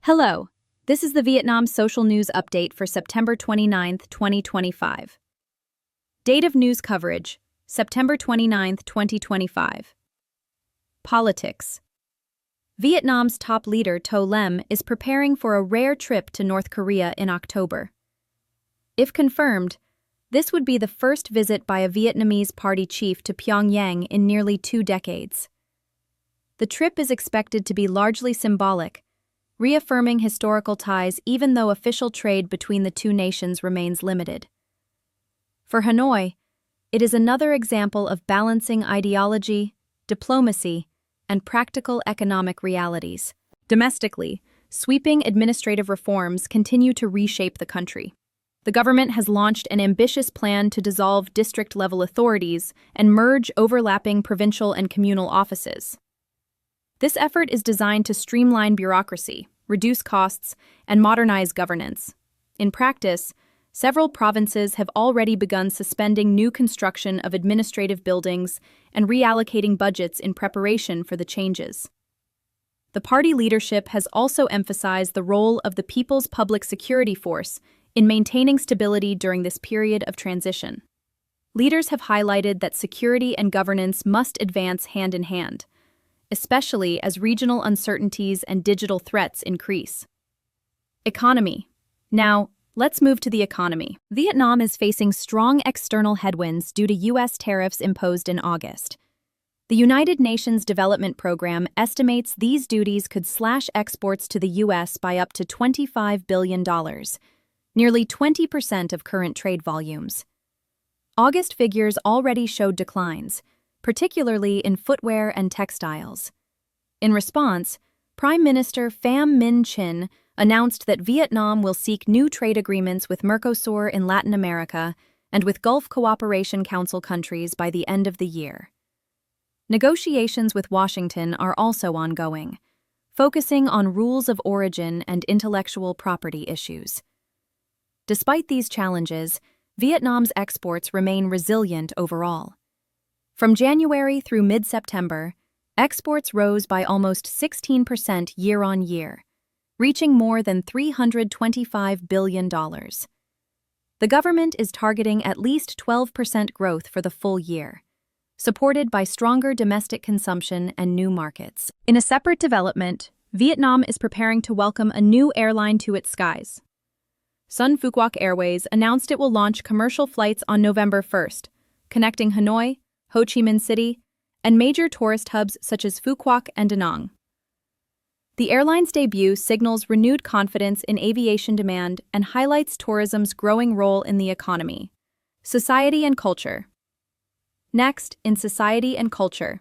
Hello, this is the Vietnam Social News Update for September 29, 2025. Date of news coverage, September 29, 2025. Politics. Vietnam's top leader To Lem is preparing for a rare trip to North Korea in October. If confirmed, this would be the first visit by a Vietnamese party chief to Pyongyang in nearly 2 decades. The trip is expected to be largely symbolic, reaffirming historical ties even though official trade between the two nations remains limited. For Hanoi, it is another example of balancing ideology, diplomacy, and practical economic realities. Domestically, sweeping administrative reforms continue to reshape the country. The government has launched an ambitious plan to dissolve district-level authorities and merge overlapping provincial and communal offices. This effort is designed to streamline bureaucracy, reduce costs, and modernize governance. In practice, several provinces have already begun suspending new construction of administrative buildings and reallocating budgets in preparation for the changes. The party leadership has also emphasized the role of the People's Public Security Force in maintaining stability during this period of transition. Leaders have highlighted that security and governance must advance hand in hand, especially as regional uncertainties and digital threats increase. Economy. Now, let's move to the economy. Vietnam is facing strong external headwinds due to U.S. tariffs imposed in August. The United Nations Development Program estimates these duties could slash exports to the U.S. by up to $25 billion, nearly 20% of current trade volumes. August figures already showed declines, particularly in footwear and textiles. In response, Prime Minister Pham Minh Chinh announced that Vietnam will seek new trade agreements with Mercosur in Latin America and with Gulf Cooperation Council countries by the end of the year. Negotiations with Washington are also ongoing, focusing on rules of origin and intellectual property issues. Despite these challenges, Vietnam's exports remain resilient overall. From January through mid-September, exports rose by almost 16% year-on-year, reaching more than $325 billion. The government is targeting at least 12% growth for the full year, supported by stronger domestic consumption and new markets. In a separate development, Vietnam is preparing to welcome a new airline to its skies. Sun Phuoc Airways announced it will launch commercial flights on November 1st, connecting Hanoi, Ho Chi Minh City, and major tourist hubs such as Phu Quoc and Da Nang. The airline's debut signals renewed confidence in aviation demand and highlights tourism's growing role in the economy. Society and culture. Next, in society and culture.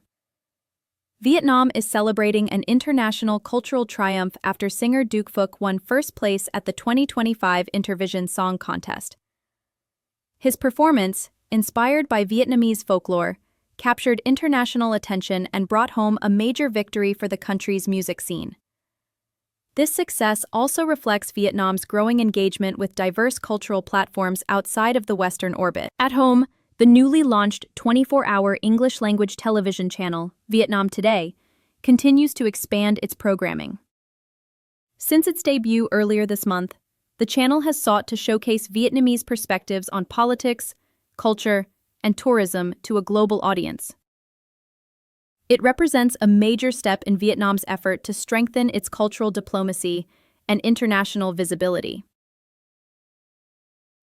Vietnam is celebrating an international cultural triumph after singer Duc Phuc won first place at the 2025 Intervision Song Contest. His performance, inspired by Vietnamese folklore, captured international attention and brought home a major victory for the country's music scene. This success also reflects Vietnam's growing engagement with diverse cultural platforms outside of the Western orbit. At home, the newly launched 24-hour English-language television channel, Vietnam Today, continues to expand its programming. Since its debut earlier this month, the channel has sought to showcase Vietnamese perspectives on politics, culture, and tourism to a global audience. It represents a major step in Vietnam's effort to strengthen its cultural diplomacy and international visibility.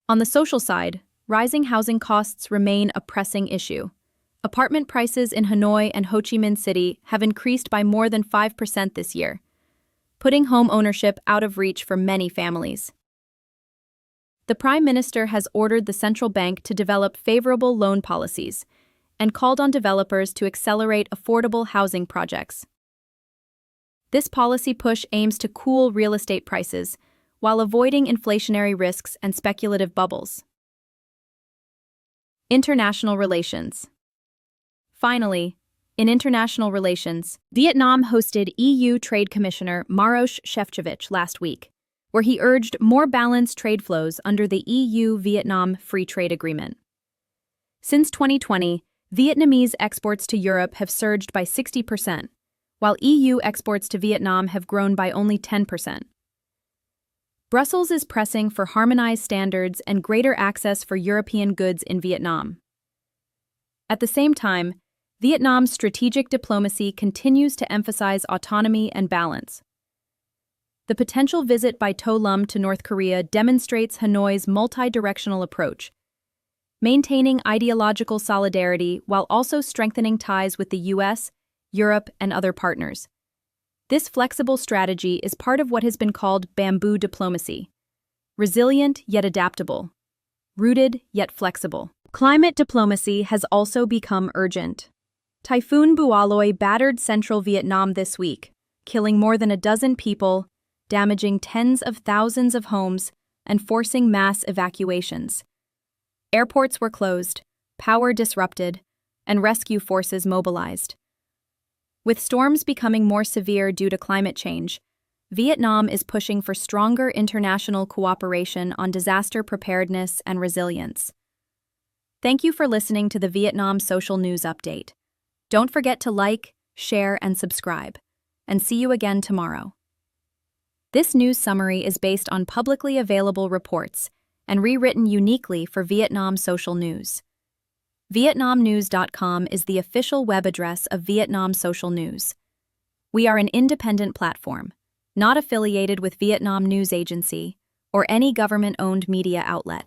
On the social side, rising housing costs remain a pressing issue. Apartment prices in Hanoi and Ho Chi Minh City have increased by more than 5% this year, putting home ownership out of reach for many families. The Prime Minister has ordered the central bank to develop favorable loan policies and called on developers to accelerate affordable housing projects. This policy push aims to cool real estate prices while avoiding inflationary risks and speculative bubbles. International relations. Finally, in international relations, Vietnam hosted EU Trade Commissioner Maroš Šefčovič last week, where he urged more balanced trade flows under the EU-Vietnam Free Trade Agreement. Since 2020, Vietnamese exports to Europe have surged by 60%, while EU exports to Vietnam have grown by only 10%. Brussels is pressing for harmonized standards and greater access for European goods in Vietnam. At the same time, Vietnam's strategic diplomacy continues to emphasize autonomy and balance. The potential visit by To Lum to North Korea demonstrates Hanoi's multi-directional approach, maintaining ideological solidarity while also strengthening ties with the US, Europe, and other partners. This flexible strategy is part of what has been called bamboo diplomacy, resilient yet adaptable, rooted yet flexible. Climate diplomacy has also become urgent. Typhoon Bualoi battered central Vietnam this week, killing more than a dozen people, damaging tens of thousands of homes, and forcing mass evacuations. Airports were closed, power disrupted, and rescue forces mobilized. With storms becoming more severe due to climate change, Vietnam is pushing for stronger international cooperation on disaster preparedness and resilience. Thank you for listening to the Vietnam Social News Update. Don't forget to like, share, and subscribe. And see you again tomorrow. This news summary is based on publicly available reports and rewritten uniquely for Vietnam Social News. VietnamNews.com is the official web address of Vietnam Social News. We are an independent platform, not affiliated with Vietnam News Agency or any government-owned media outlet.